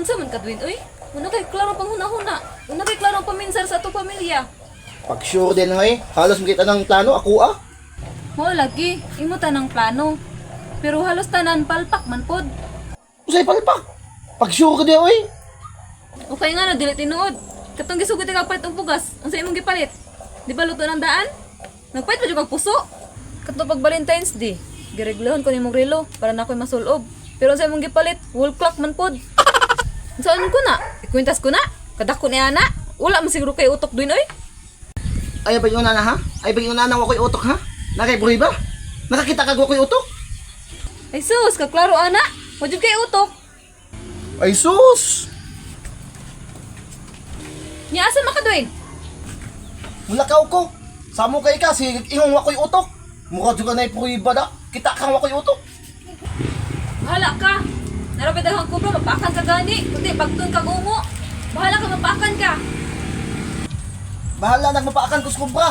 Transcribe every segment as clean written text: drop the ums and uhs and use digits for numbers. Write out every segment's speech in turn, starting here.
Unsa man kadwin oy? Una kay klaro pang huna-huna. Una kay klaro ang paminsar sa atong pamilya. Pag sure din hoy, halos makita ng plano ako ah. Mo lagi, imo tanang plano. Pero halos tanan palpak man pod. Usay palpak. Pag sure ka di hoy. Okay nga na dili tinuod. Katong gisugod ka palit og bugas, unsa imong gipalit? Di ba luto ng daan? Nagpalit pa jud kag puso. Katong pag Valentine's Day, gireglahon ko nimong relo para na ako'y masulob. Pero unsa imong gipalit? Wall clock man pod. Saan ko na? Ikwintas ko na? Kadako ni ana? Wala man siguro kay utok duin oy. Ay ba yung na ha? Ay ba yung na ako'y utok ha? Nakay buhay ba? Nakakita ka ako'y utok? Ay sus, kaklaro ana. Wa jud kay utok. Ay sus! Nya asa makaduin? Mulakaw ko. Samo kay ka si ingong ako'y utok. Mukha jud ka na buhay ba da? Kita kang ako'y utok. Bahala ka. Narabi daghang kubra mapakan ka gani. Kundi pagtun kag ungo. Bahala ka mapakan ka. Bahala nagmapaakan ko sa kubra.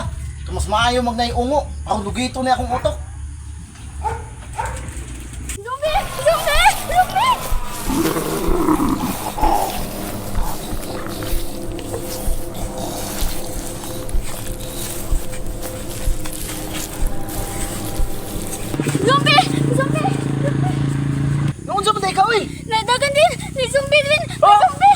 Mas maayo magnay ungo. Ang lugito na akong utok. Zumbi! Zumbi! Zumbi! Zumbi! Zumbi! Noon sa man ikaw eh. Nadagan din! May zumbi din! May Oh! zumbi!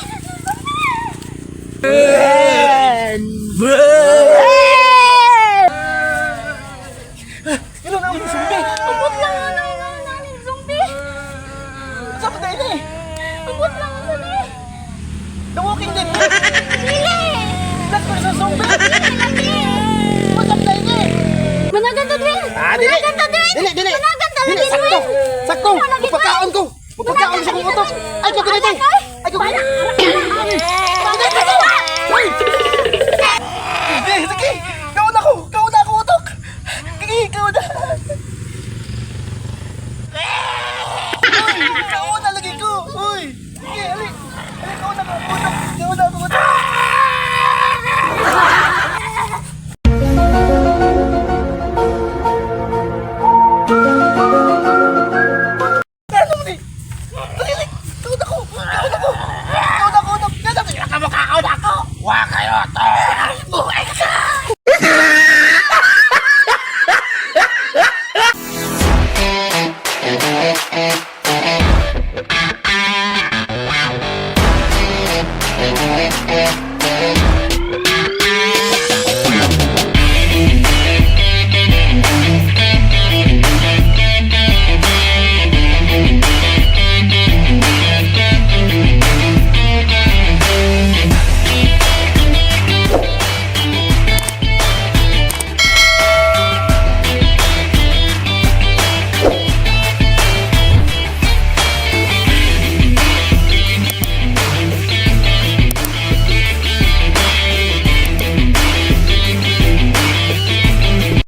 Ilo na ako sumbi. Abot lang ano yung zumbi! Sa man dahil eh. Abot lang ang zumbi! The Walking Dead. Dili! That's for sa zombie. Lagi! What's up dahil eh? Managan to din! Dili. Managan to din! Dili, dili. Managan to Dili, din! sakto. Sakto. Managan to. Magpakaon ko. Magpakaon sa kong utok. Ay, ko ganito. Ay, ko ganito. Hindi, sige. Kaon ako. Kaon ako, utok. Kiki, kaon na. Uy, kaon na lagi ko. Uy. Sige, ali. Ali, kaon ako, utok. Kaon ako, utok. Ano mo ni? Dali, kaon ako. Kaon ako. Kaon ako, utok. Kaon ako. Kaon ako. Wa kayo, to.